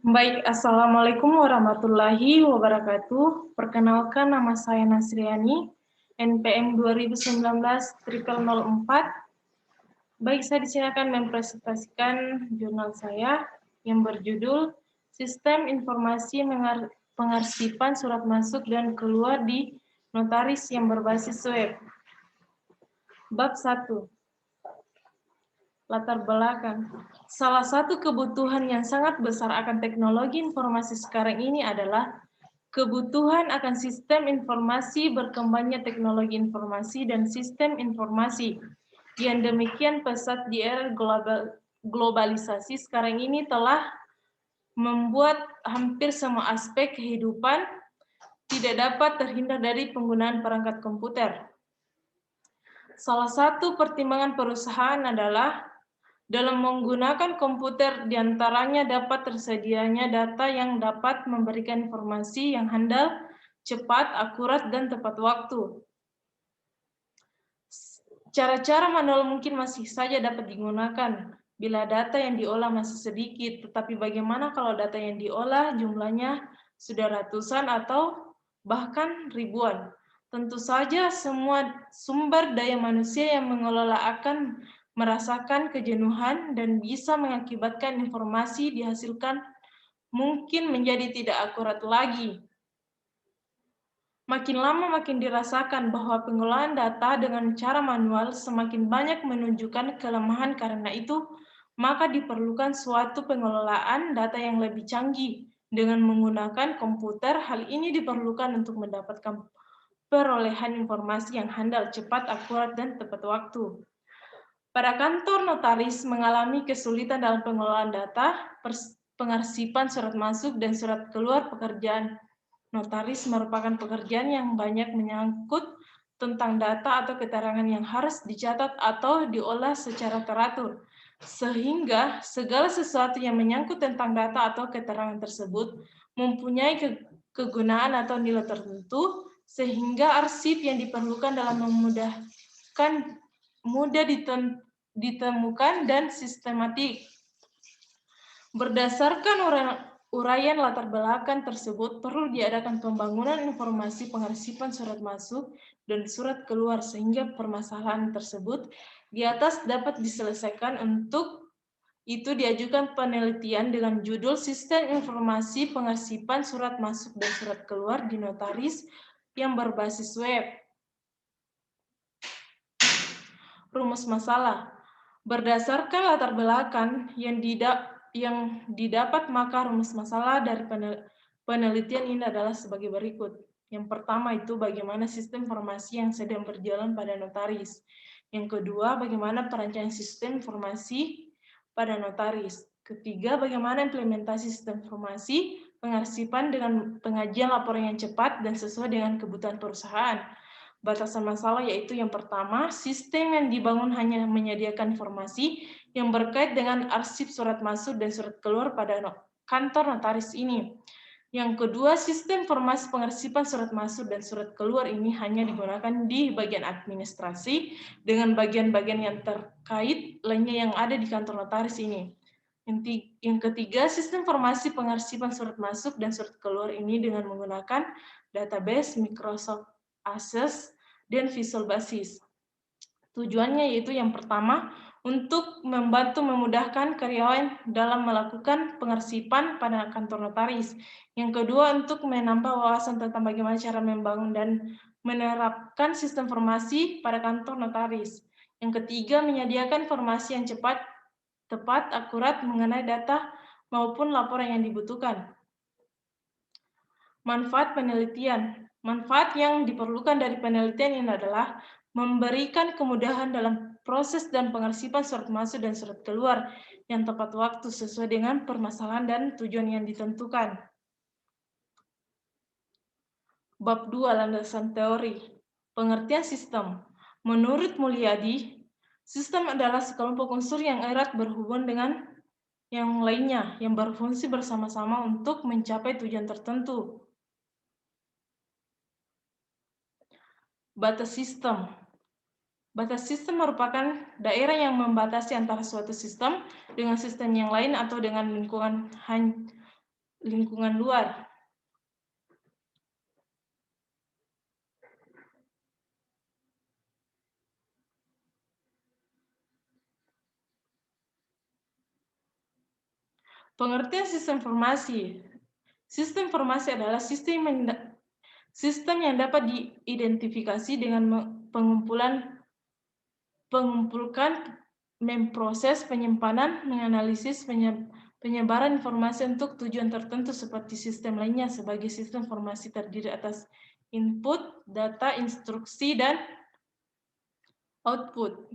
Baik, Assalamualaikum warahmatullahi wabarakatuh. Perkenalkan, nama saya Nasriani, NPM 2019-0004. Baik, saya di sini akan mempresentasikan jurnal saya yang berjudul Sistem Informasi Pengarsipan Surat Masuk dan Keluar di Notaris yang Berbasis Web. Bab 1. Latar belakang. Salah satu kebutuhan yang sangat besar akan teknologi informasi sekarang ini adalah kebutuhan akan sistem informasi. Berkembangnya teknologi informasi dan sistem informasi yang demikian pesat di era globalisasi sekarang ini telah membuat hampir semua aspek kehidupan tidak dapat terhindar dari penggunaan perangkat komputer. Salah satu pertimbangan perusahaan adalah dalam menggunakan komputer, diantaranya dapat tersedianya data yang dapat memberikan informasi yang handal, cepat, akurat, dan tepat waktu. Cara-cara manual mungkin masih saja dapat digunakan bila data yang diolah masih sedikit, tetapi bagaimana kalau data yang diolah jumlahnya sudah ratusan atau bahkan ribuan? Tentu saja semua sumber daya manusia yang mengelola akan merasakan kejenuhan dan bisa mengakibatkan informasi dihasilkan mungkin menjadi tidak akurat lagi. Makin lama makin dirasakan bahwa pengelolaan data dengan cara manual semakin banyak menunjukkan kelemahan. Karena itu, maka diperlukan suatu pengelolaan data yang lebih canggih dengan menggunakan komputer. Hal ini diperlukan untuk mendapatkan perolehan informasi yang handal, cepat, akurat, dan tepat waktu. Para kantor notaris mengalami kesulitan dalam pengelolaan data, pengarsipan surat masuk dan surat keluar. Pekerjaan notaris merupakan pekerjaan yang banyak menyangkut tentang data atau keterangan yang harus dicatat atau diolah secara teratur, sehingga segala sesuatu yang menyangkut tentang data atau keterangan tersebut mempunyai kegunaan atau nilai tertentu, sehingga arsip yang diperlukan dalam memudahkan mudah ditemukan dan sistematik. Berdasarkan uraian latar belakang tersebut, perlu diadakan pembangunan informasi pengarsipan surat masuk dan surat keluar sehingga permasalahan tersebut di atas dapat diselesaikan. Untuk itu diajukan penelitian dengan judul Sistem Informasi Pengarsipan Surat Masuk dan Surat Keluar di Notaris yang Berbasis Web. Rumus masalah. Berdasarkan latar belakang yang didapat, maka rumus masalah dari penelitian ini adalah sebagai berikut. Yang pertama itu bagaimana sistem informasi yang sedang berjalan pada notaris. Yang kedua, bagaimana perancangan sistem informasi pada notaris. Ketiga, bagaimana implementasi sistem informasi pengarsipan dengan pengajian laporan yang cepat dan sesuai dengan kebutuhan perusahaan. Batasan masalah yaitu yang pertama, sistem yang dibangun hanya menyediakan informasi yang berkait dengan arsip surat masuk dan surat keluar pada kantor notaris ini. Yang kedua, sistem informasi pengarsipan surat masuk dan surat keluar ini hanya digunakan di bagian administrasi dengan bagian-bagian yang terkait lainnya yang ada di kantor notaris ini. Yang ketiga, sistem informasi pengarsipan surat masuk dan surat keluar ini dengan menggunakan database Microsoft Access dan Visual Basic. Tujuannya yaitu yang pertama, untuk membantu memudahkan karyawan dalam melakukan pengarsipan pada kantor notaris. Yang kedua, untuk menambah wawasan tentang bagaimana cara membangun dan menerapkan sistem informasi pada kantor notaris. Yang ketiga, menyediakan informasi yang cepat, tepat, akurat mengenai data maupun laporan yang dibutuhkan. Manfaat penelitian. Manfaat yang diperlukan dari penelitian ini adalah memberikan kemudahan dalam proses dan pengarsipan surat masuk dan surat keluar yang tepat waktu sesuai dengan permasalahan dan tujuan yang ditentukan. Bab 2, landasan teori. Pengertian sistem. Menurut Mulyadi, sistem adalah sekelompok unsur yang erat berhubungan dengan yang lainnya yang berfungsi bersama-sama untuk mencapai tujuan tertentu. Batas sistem. Batas sistem merupakan daerah yang membatasi antara suatu sistem dengan sistem yang lain atau dengan lingkungan lingkungan luar. Pengertian sistem informasi. Sistem informasi adalah sistem yang dapat diidentifikasi dengan mengumpulkan, memproses, penyimpanan, menganalisis, penyebaran informasi untuk tujuan tertentu seperti sistem lainnya. Sebagai sistem informasi terdiri atas input, data, instruksi, dan output.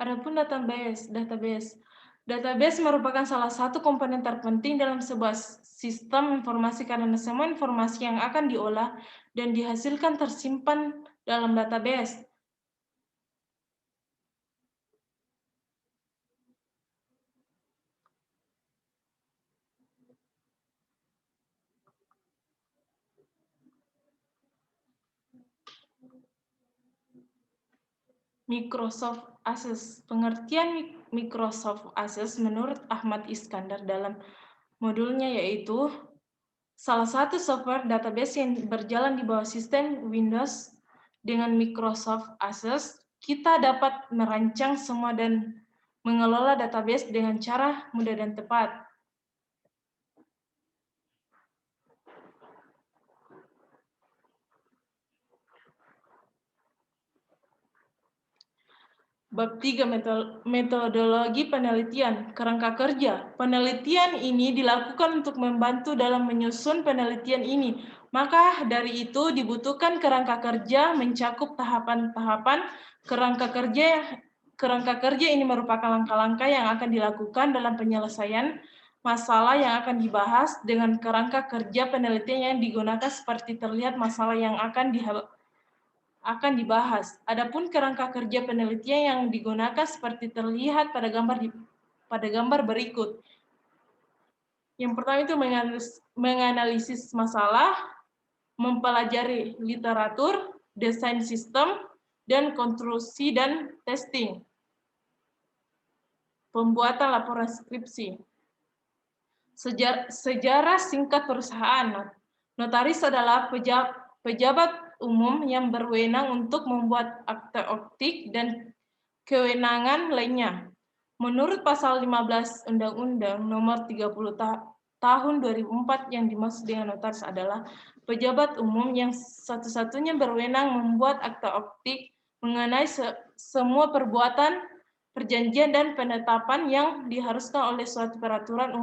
Adapun database merupakan salah satu komponen terpenting dalam sebuah sistem informasi karena semua informasi yang akan diolah dan dihasilkan tersimpan dalam database. Microsoft Access. Pengertian Microsoft Access menurut Ahmad Iskandar dalam modulnya yaitu salah satu software database yang berjalan di bawah sistem Windows. Dengan Microsoft Access, kita dapat merancang semua dan mengelola database dengan cara mudah dan tepat. Bab 3, metodologi penelitian, kerangka kerja. Penelitian ini dilakukan untuk membantu dalam menyusun penelitian ini. Maka dari itu dibutuhkan kerangka kerja mencakup tahapan-tahapan kerangka kerja. Kerangka kerja ini merupakan langkah-langkah yang akan dilakukan dalam penyelesaian masalah yang akan dibahas. Dengan kerangka kerja penelitian yang digunakan seperti terlihat masalah yang akan dibahas. Adapun kerangka kerja penelitian yang digunakan seperti terlihat pada gambar berikut. Yang pertama itu menganalisis masalah, mempelajari literatur, desain sistem, dan konstruksi dan testing. Pembuatan laporan skripsi. Sejarah singkat perusahaan. Notaris adalah pejabat umum yang berwenang untuk membuat akte optik dan kewenangan lainnya. Menurut pasal 15 Undang-Undang Nomor 30 Tahun 2004 yang dimaksud dengan notaris adalah pejabat umum yang satu-satunya berwenang membuat akte optik mengenai semua perbuatan, perjanjian, dan penetapan yang diharuskan oleh suatu peraturan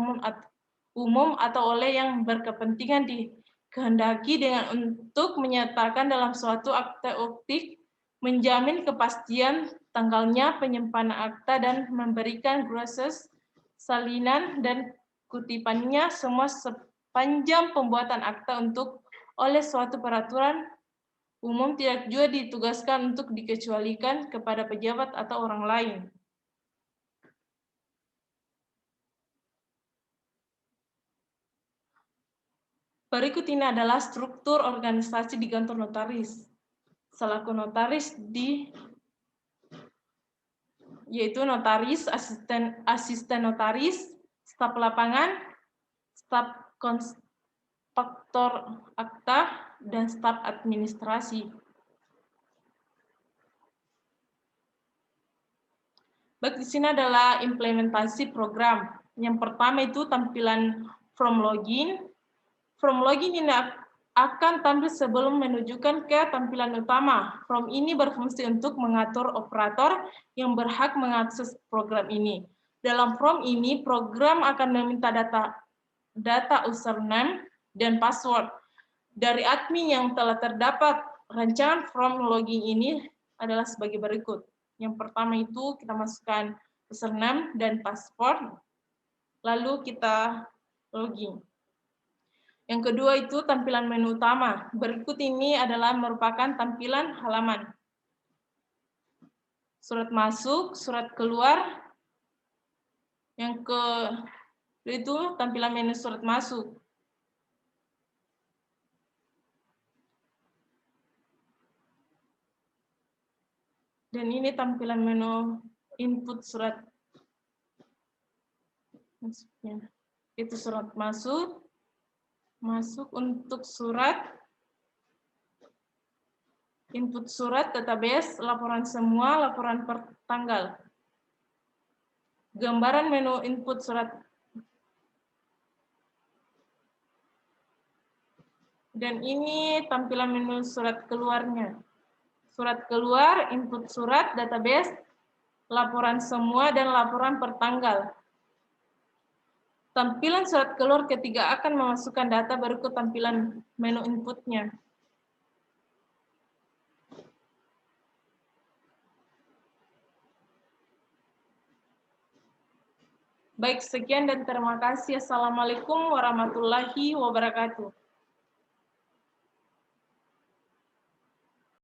umum atau oleh yang berkepentingan dikehendaki dengan untuk menyatakan dalam suatu akte optik, menjamin kepastian tanggalnya penyimpanan akta dan memberikan proses salinan dan kutipannya semua sepanjang pembuatan akta untuk oleh suatu peraturan umum tidak juga ditugaskan untuk dikecualikan kepada pejabat atau orang lain. Berikut ini adalah struktur organisasi di kantor notaris. Selaku notaris yaitu notaris, asisten notaris, staf lapangan, staf konspektor akta, dan staf administrasi. Baik, di sini adalah implementasi program. Yang pertama itu tampilan form login. Form login ini akan tampil sebelum menunjukkan ke tampilan utama. Form ini berfungsi untuk mengatur operator yang berhak mengakses program ini. Dalam form ini, program akan meminta data username dan password dari admin yang telah terdapat. Rancangan form login ini adalah sebagai berikut. Yang pertama itu kita masukkan username dan password. lalu kita login. Yang kedua itu tampilan menu utama. Berikut ini adalah merupakan tampilan halaman. Surat masuk, surat keluar. Yang itu tampilan menu surat masuk. Dan ini tampilan menu input surat masuknya. Itu surat masuk. Masuk untuk surat, input surat, database, laporan semua, laporan per tanggal. Gambaran menu input surat. Dan ini tampilan menu surat keluarnya. Surat keluar, input surat, database, laporan semua, dan laporan per tanggal. Tampilan surat keluar ketika akan memasukkan data berikut tampilan menu inputnya. Baik, sekian dan terima kasih. Assalamualaikum warahmatullahi wabarakatuh.